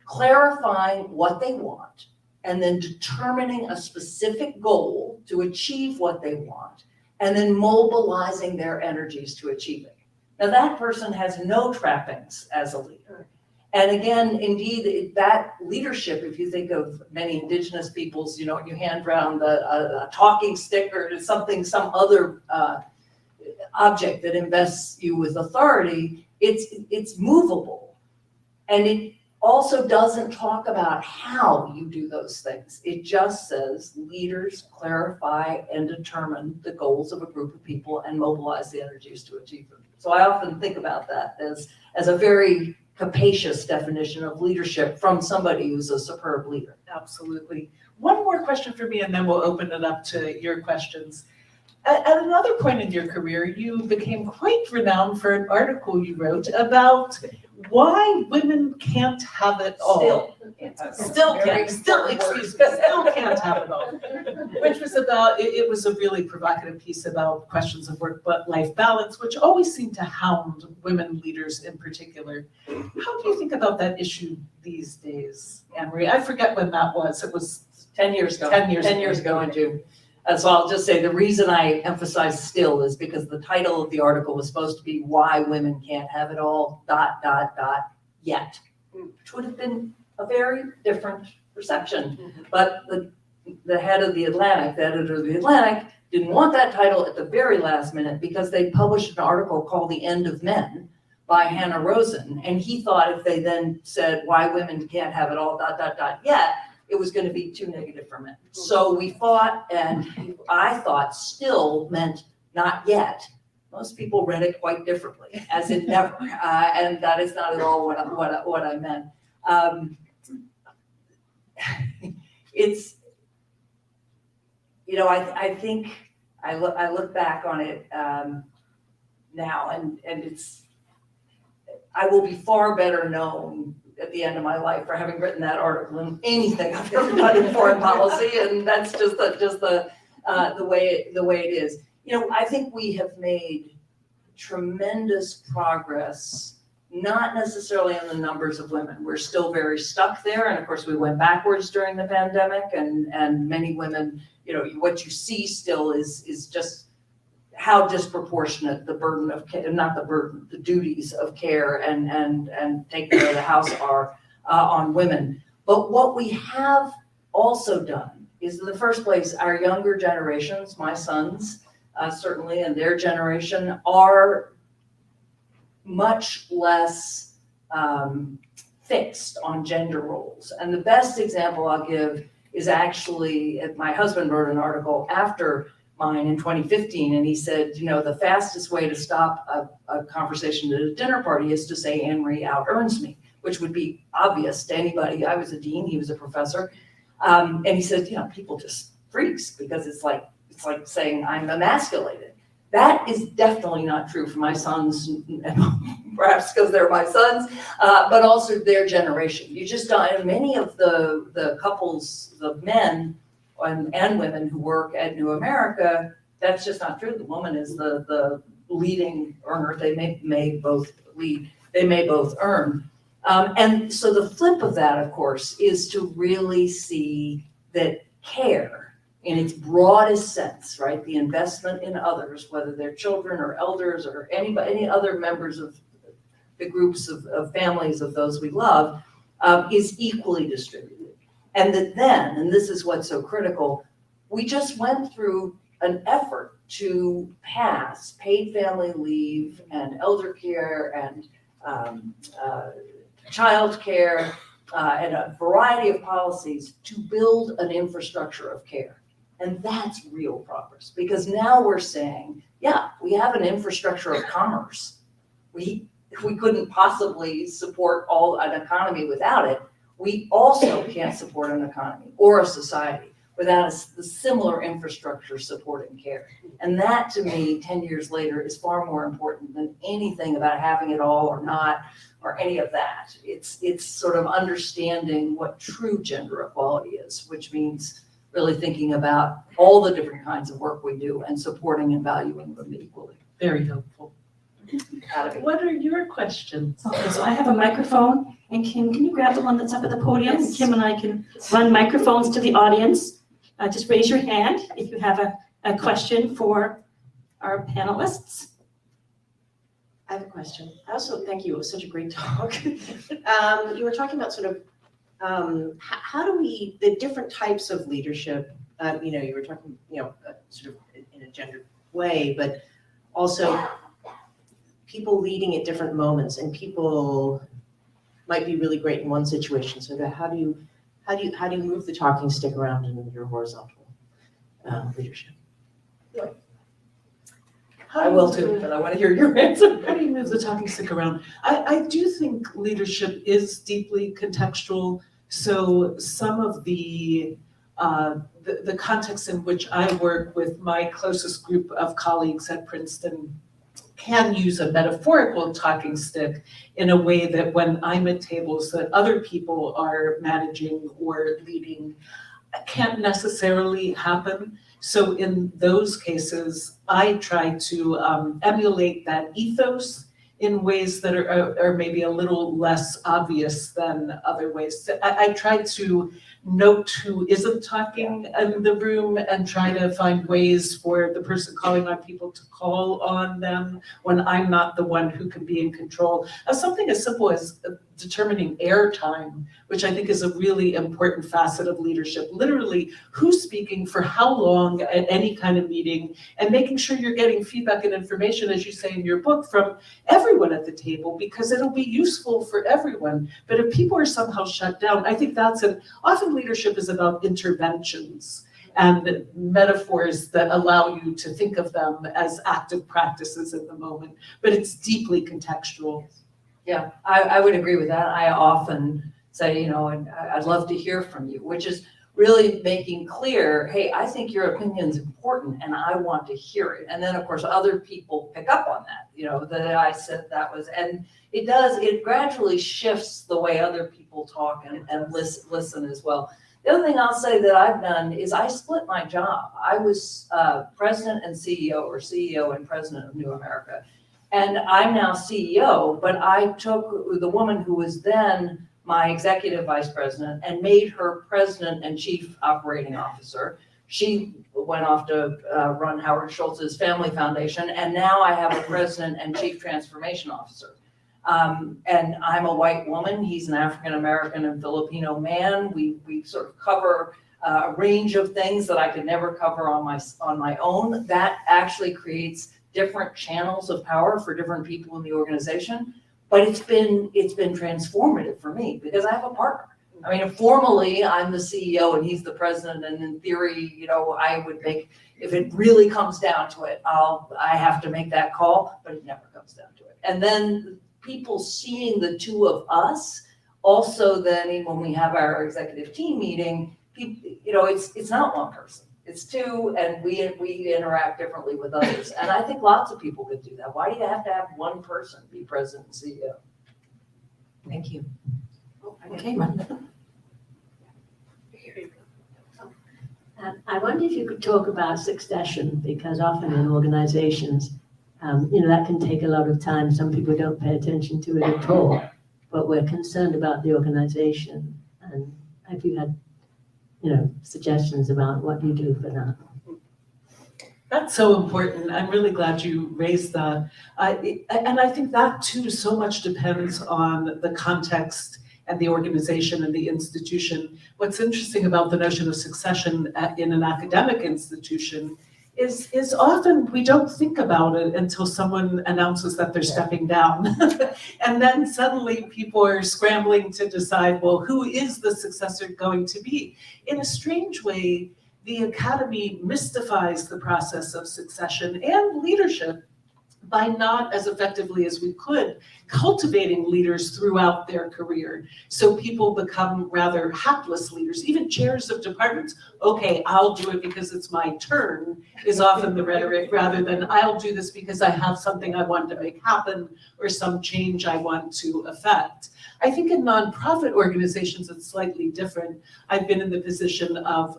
Speaker 4: clarifying what they want, and then determining a specific goal to achieve what they want, and then mobilizing their energies to achieve it. Now that person has no trappings as a leader. And again, indeed, that leadership, if you think of many indigenous peoples, you hand around a talking stick or something, some other object that invests you with authority, it's movable. And it also doesn't talk about how you do those things. It just says leaders clarify and determine the goals of a group of people and mobilize the energies to achieve them. So I often think about that as a very capacious definition of leadership from somebody who's a superb leader.
Speaker 3: Absolutely. One more question for me, and then we'll open it up to your questions. At another point in your career, you became quite renowned for an article you wrote about why women can't have it all. Still can't have it all. Which was about, it was a really provocative piece about questions of work-life balance, which always seem to hound women leaders in particular. How do you think about that issue these days, Anne-Marie? I forget when that was. It was
Speaker 4: 10 years ago.
Speaker 3: 10 years
Speaker 4: ago in June. So I'll just say the reason I emphasize still is because the title of the article was supposed to be Why Women Can't Have It All, ... yet, which would have been a very different reception. But the head of the Atlantic, the editor of the Atlantic, didn't want that title at the very last minute because they published an article called The End of Men by Hannah Rosen. And he thought if they then said why women can't have it all, yet, it was going to be too negative for men. So we fought, and I thought still meant not yet. Most people read it quite differently, as in never, and that is not at all what I meant. It's, I think I look back on it now, and it's, I will be far better known at the end of my life for having written that article than anything I've ever done in foreign policy, and that's just the way it is. I think we have made tremendous progress, not necessarily in the numbers of women. We're still very stuck there, and of course we went backwards during the pandemic, and many women, what you see still is just how disproportionate the burden of care, not the burden, the duties of care and taking care of the house are on women. But what we have also done is, in the first place, our younger generations, my sons, certainly, and their generation, are much less fixed on gender roles. And the best example I'll give is actually, my husband wrote an article after mine in 2015, and he said, the fastest way to stop a conversation at a dinner party is to say Anne Marie out-earns me, which would be obvious to anybody. I was a dean, he was a professor. And he said, people just freaks because it's like saying I'm emasculated. That is definitely not true for my sons, perhaps because they're my sons, but also their generation. You just don't, many of the couples of men and women who work at New America, that's just not true. The woman is the leading earner. They may both lead, they may both earn. And so the flip of that, of course, is to really see that care in its broadest sense, right? The investment in others, whether they're children or elders or any other members of the groups of families of those we love, is equally distributed. And that then, and this is what's so critical, we just went through an effort to pass paid family leave and elder care and child care and a variety of policies to build an infrastructure of care. And that's real progress, because now we're saying, yeah, we have an infrastructure of commerce. We couldn't possibly support an economy without it. We also can't support an economy or a society without the similar infrastructure supporting care. And that, to me, 10 years later, is far more important than anything about having it all or not, or any of that. It's sort of understanding what true gender equality is, which means really thinking about all the different kinds of work we do and supporting and valuing them equally.
Speaker 3: Very helpful. What are your questions?
Speaker 1: Okay, so I have a microphone, and Kim, can you grab the one that's up at the podium?
Speaker 2: Yes.
Speaker 1: Kim and I can run microphones to the audience. Just raise your hand if you have a question for our panelists.
Speaker 5: I have a question. Also, thank you. It was such a great talk. You were talking about sort of how do we, the different types of leadership, you were talking, sort of in a gendered way, but also people leading at different moments, and people might be really great in one situation. So how do you move the talking stick around in your horizontal leadership?
Speaker 4: I will too, but I want to hear your answer.
Speaker 3: How do you move the talking stick around? I do think leadership is deeply contextual. So some of the context in which I work with my closest group of colleagues at Princeton can use a metaphorical talking stick in a way that when I'm at tables that other people are managing or leading can't necessarily happen. So in those cases, I try to emulate that ethos in ways that are maybe a little less obvious than other ways. I try to note who isn't talking in the room and try to find ways for the person calling on people to call on them when I'm not the one who can be in control. Something as simple as determining airtime, which I think is a really important facet of leadership. Literally, who's speaking for how long at any kind of meeting, and making sure you're getting feedback and information, as you say in your book, from everyone at the table, because it'll be useful for everyone. But if people are somehow shut down, I think often leadership is about interventions and metaphors that allow you to think of them as active practices in the moment, but it's deeply contextual.
Speaker 4: Yeah, I would agree with that. I often say, and I'd love to hear from you, which is really making clear, hey, I think your opinion's important and I want to hear it. And then of course, other people pick up on that, that I said that was, and it gradually shifts the way other people talk and listen as well. The other thing I'll say that I've done is I split my job. I was president and CEO, or CEO and president of New America. And I'm now CEO, but I took the woman who was then my executive vice president and made her president and chief operating officer. She went off to run Howard Schultz's family foundation, and now I have a president and chief transformation officer. And I'm a white woman, he's an African-American and Filipino man. We sort of cover a range of things that I could never cover on my own. That actually creates different channels of power for different people in the organization. But it's been transformative for me because I have a partner. I mean, formally, I'm the CEO and he's the president, and in theory, I would make, if it really comes down to it, I have to make that call, but it never comes down to it. And then people seeing the two of us, also then when we have our executive team meeting, people, it's not one person. It's two, and we interact differently with others. And I think lots of people could do that. Why do you have to have one person be president and CEO? Thank you.
Speaker 1: Okay,
Speaker 6: I wonder if you could talk about succession, because often in organizations, that can take a lot of time. Some people don't pay attention to it at all, but we're concerned about the organization. And have you had suggestions about what you do for that?
Speaker 3: That's so important. I'm really glad you raised that. And I think that too, so much depends on the context and the organization and the institution. What's interesting about the notion of succession in an academic institution is often we don't think about it until someone announces that they're stepping down. And then suddenly people are scrambling to decide, well, who is the successor going to be? In a strange way, the academy mystifies the process of succession and leadership by not, as effectively as we could, cultivating leaders throughout their career. So people become rather hapless leaders, even chairs of departments. Okay, I'll do it because it's my turn, is often the rhetoric, rather than I'll do this because I have something I want to make happen or some change I want to affect. I think in nonprofit organizations, it's slightly different. I've been in the position of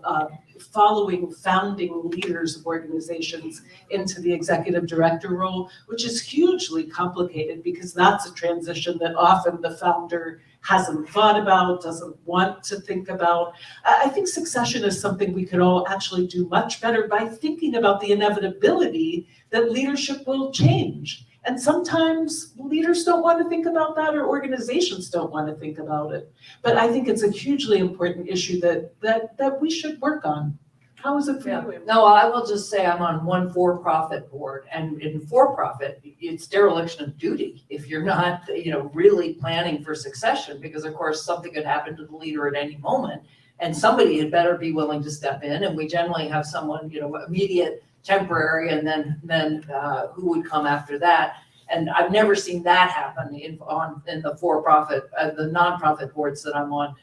Speaker 3: following founding leaders of organizations into the executive director role, which is hugely complicated because that's a transition that often the founder hasn't thought about, doesn't want to think about. I think succession is something we could all actually do much better by thinking about the inevitability that leadership will change. And sometimes leaders don't want to think about that, or organizations don't want to think about it. But I think it's a hugely important issue that we should work on. How is it for you?
Speaker 4: No, I will just say I'm on one for-profit board, and in for-profit, it's dereliction of duty if you're not, really planning for succession, because of course something could happen to the leader at any moment, and somebody had better be willing to step in. And we generally have someone, immediate, temporary, and then who would come after that. And I've never seen that happen in the for-profit, the nonprofit boards that I'm on.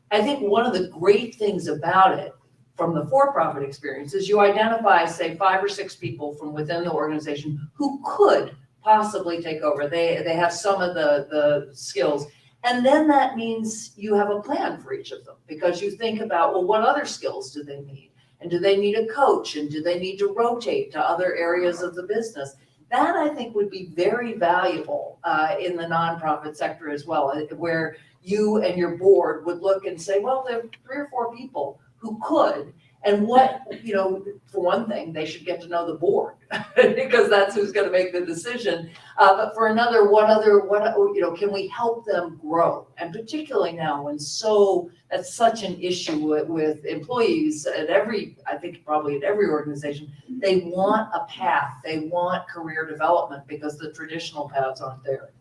Speaker 4: I think one of the great things about it from the for-profit experience is you identify, say, 5 or 6 people from within the organization who could possibly take over. They have some of the skills. And then that means you have a plan for each of them, because you think about, well, what other skills do they need? And do they need a coach? And do they need to rotate to other areas of the business? That I think would be very valuable in the nonprofit sector as well, where you and your board would look and say, well, there are 3 or 4 people who could, and what, for one thing, they should get to know the board because that's who's going to make the decision. But for another, what can we help them grow? And particularly now when that's such an issue with employees at I think probably at every organization, they want a path, they want career development because the traditional paths aren't there.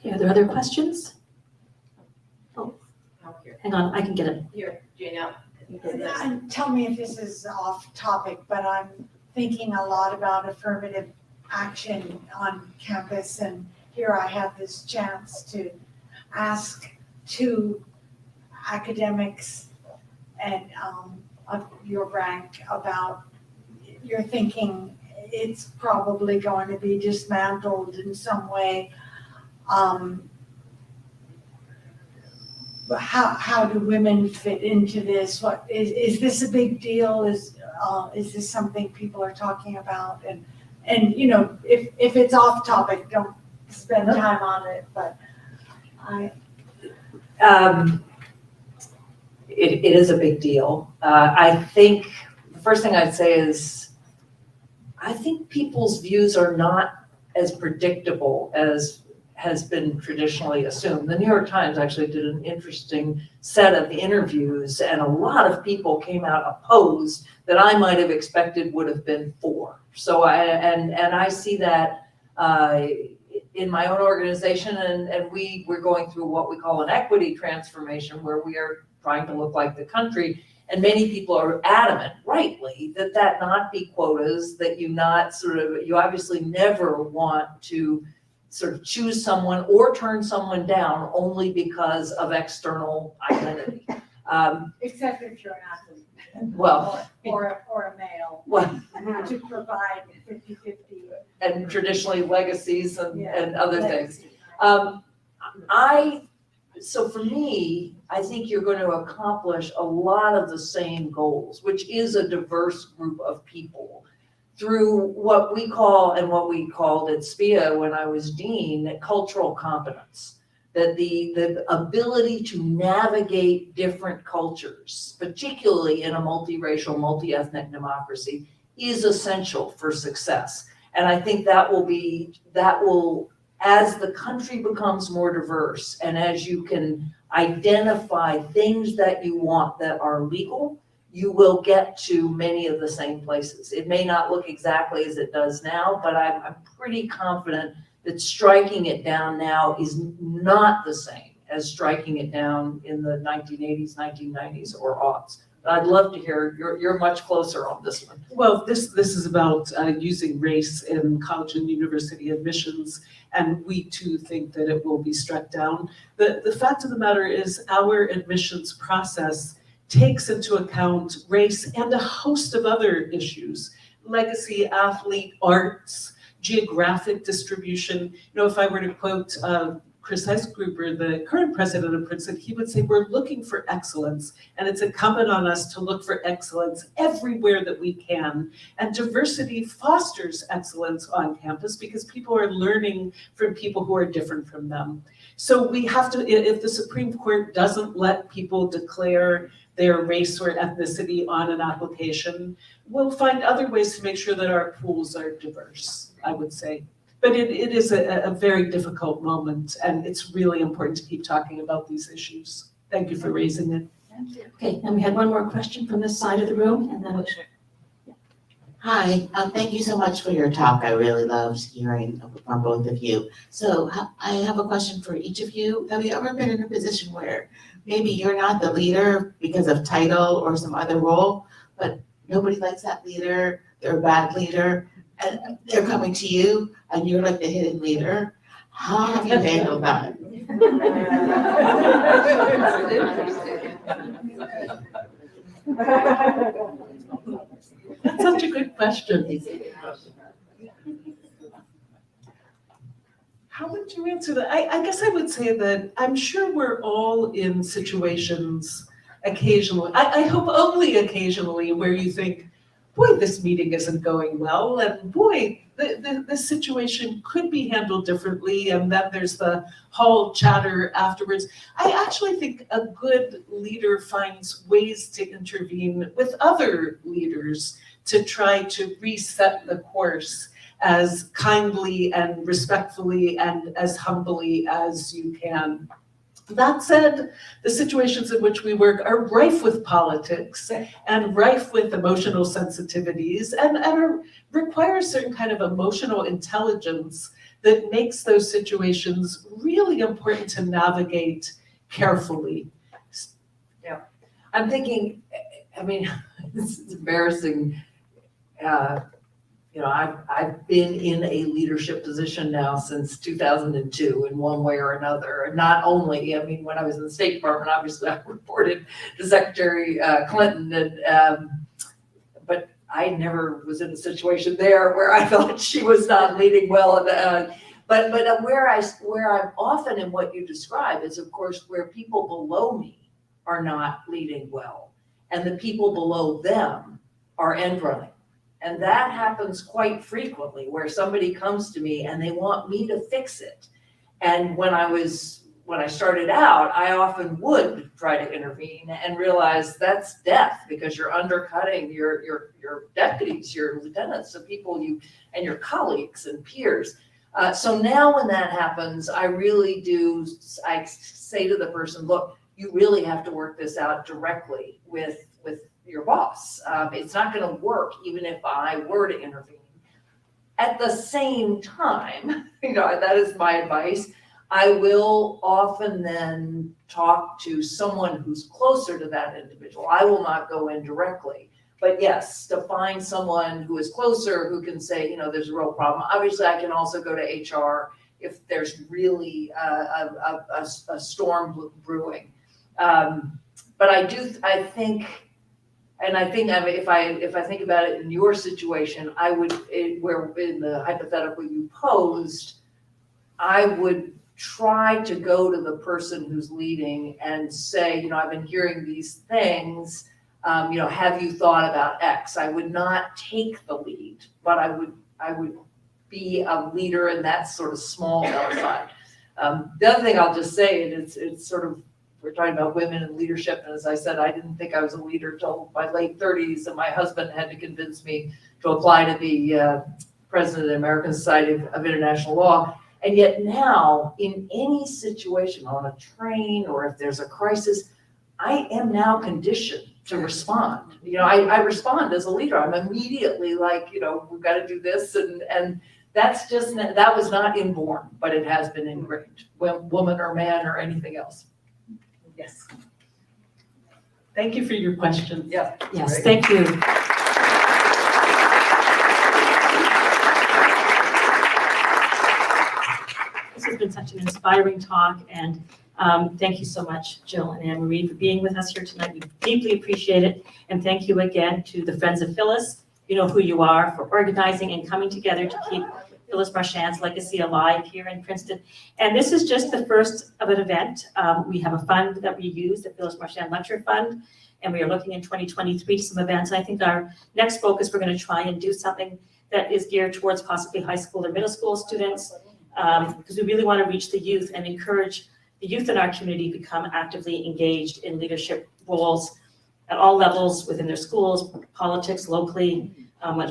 Speaker 1: Are there other questions? Oh, hang on, I can get it.
Speaker 7: Here, Gina.
Speaker 8: And tell me if this is off topic, but I'm thinking a lot about affirmative action on campus, and here I have this chance to ask 2 academics and of your rank about your thinking. It's probably going to be dismantled in some way. But how do women fit into this? What is this a big deal? Is this something people are talking about? And if it's off topic, don't spend time on it. But
Speaker 4: It is a big deal. I think the first thing I'd say is I think people's views are not as predictable as has been traditionally assumed. The New York Times actually did an interesting set of interviews, and a lot of people came out opposed that I might have expected would have been for. So I see that in my own organization, and we're going through what we call an equity transformation, where we are trying to look like the country. And many people are adamant, rightly, that not be quotas, that you obviously never want to sort of choose someone or turn someone down only because of external identity.
Speaker 8: except if you're an athlete
Speaker 4: Well,
Speaker 8: or a male,
Speaker 4: well,
Speaker 8: to provide 50-50.
Speaker 4: and traditionally legacies and other things.
Speaker 8: Legacy.
Speaker 4: So for me, I think you're going to accomplish a lot of the same goals, which is a diverse group of people, through what we call, and what we called at SPIA when I was dean, cultural competence. That the ability to navigate different cultures, particularly in a multiracial, multi-ethnic democracy, is essential for success. And I think that will, as the country becomes more diverse, and as you can identify things that you want that are legal, you will get to many of the same places. It may not look exactly as it does now, but I'm pretty confident that striking it down now is not the same as striking it down in the 1980s, 1990s, or aughts. But I'd love to hear, you're much closer on this one.
Speaker 3: Well, this is about using race in college and university admissions, and we too think that it will be struck down. The fact of the matter is our admissions process takes into account race and a host of other issues: legacy, athlete, arts, geographic distribution. If I were to quote Chris Heisgruber, the current president of Princeton, he would say, we're looking for excellence, and it's incumbent on us to look for excellence everywhere that we can. And diversity fosters excellence on campus because people are learning from people who are different from them. So we have to, if the Supreme Court doesn't let people declare their race or ethnicity on an application, we'll find other ways to make sure that our pools are diverse, I would say. But it is a very difficult moment, and it's really important to keep talking about these issues. Thank you for raising it.
Speaker 1: Okay, and we had one more question from this side of the room, and then
Speaker 9: Hi, thank you so much for your talk. I really loved hearing from both of you. So I have a question for each of you. Have you ever been in a position where maybe you're not the leader because of title or some other role, but nobody likes that leader, they're a bad leader, and they're coming to you and you're like the hidden leader? How have you handled that?
Speaker 3: That's such a good question. How would you answer that? I guess I would say that I'm sure we're all in situations occasionally, I hope only occasionally, where you think, boy, this meeting isn't going well, and boy, this situation could be handled differently, and then there's the whole chatter afterwards. I actually think a good leader finds ways to intervene with other leaders to try to reset the course as kindly and respectfully and as humbly as you can. That said, the situations in which we work are rife with politics and rife with emotional sensitivities and require a certain kind of emotional intelligence that makes those situations really important to navigate carefully.
Speaker 4: I'm thinking, I mean, it's embarrassing. I've been in a leadership position now since 2002 in one way or another. And not only, I mean, when I was in the State Department, obviously I reported to Secretary Clinton, but I never was in a situation there where I felt she was not leading well. But where I'm often in what you describe is, of course, where people below me are not leading well, and the people below them are end running. And that happens quite frequently, where somebody comes to me and they want me to fix it. And when I started out, I often would try to intervene and realize that's death, because you're undercutting your deputies, your lieutenants, the people and your colleagues and peers. So now when that happens, I say to the person, look, you really have to work this out directly with your boss. It's not going to work even if I were to intervene. At the same time, that is my advice. I will often then talk to someone who's closer to that individual. I will not go in directly. But yes, to find someone who is closer who can say, there's a real problem. Obviously, I can also go to HR if there's really a storm brewing. But I think if I think about it in your situation, where in the hypothetical you posed, I would try to go to the person who's leading and say, I've been hearing these things, have you thought about X? I would not take the lead, but I would be a leader in that sort of small side. The other thing I'll just say, and it's sort of, we're talking about women in leadership, and as I said, I didn't think I was a leader till my late 30s, and my husband had to convince me to apply to be president of the American Society of International Law. And yet now, in any situation, on a train or if there's a crisis, I am now conditioned to respond. I respond as a leader. I'm immediately like, we've got to do this, and that was not inborn, but it has been ingrained, woman or man or anything else. Yes.
Speaker 3: Thank you for your questions.
Speaker 4: Yeah.
Speaker 1: Yes, thank you. This has been such an inspiring talk, and thank you so much, Jill and Anne-Marie, for being with us here tonight. We deeply appreciate it, and thank you again to the Friends of Phyllis. You know who you are, for organizing and coming together to keep Phyllis Marchand's legacy alive here in Princeton. And this is just the first of an event. We have a fund that we use, the Phyllis Marchand Lecture Fund, and we are looking in 2023 to some events. I think our next focus, we're going to try and do something that is geared towards possibly high school or middle school students, because we really want to reach the youth and encourage the youth in our community to become actively engaged in leadership roles at all levels within their schools, politics, locally,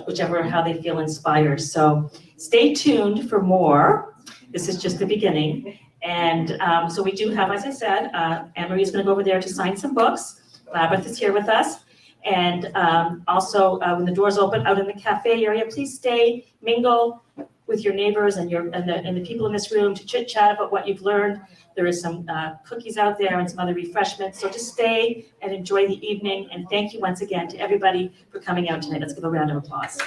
Speaker 1: whichever, how they feel inspired. So stay tuned for more. This is just the beginning. And so we do have, as I said, Anne-Marie is going to go over there to sign some books. Labyrinth is here with us. And also when the doors open out in the cafe area, please stay, mingle with your neighbors and the people in this room to chit chat about what you've learned. There is some cookies out there and some other refreshments. So just stay and enjoy the evening. And thank you once again to everybody for coming out tonight. Let's give a round of applause.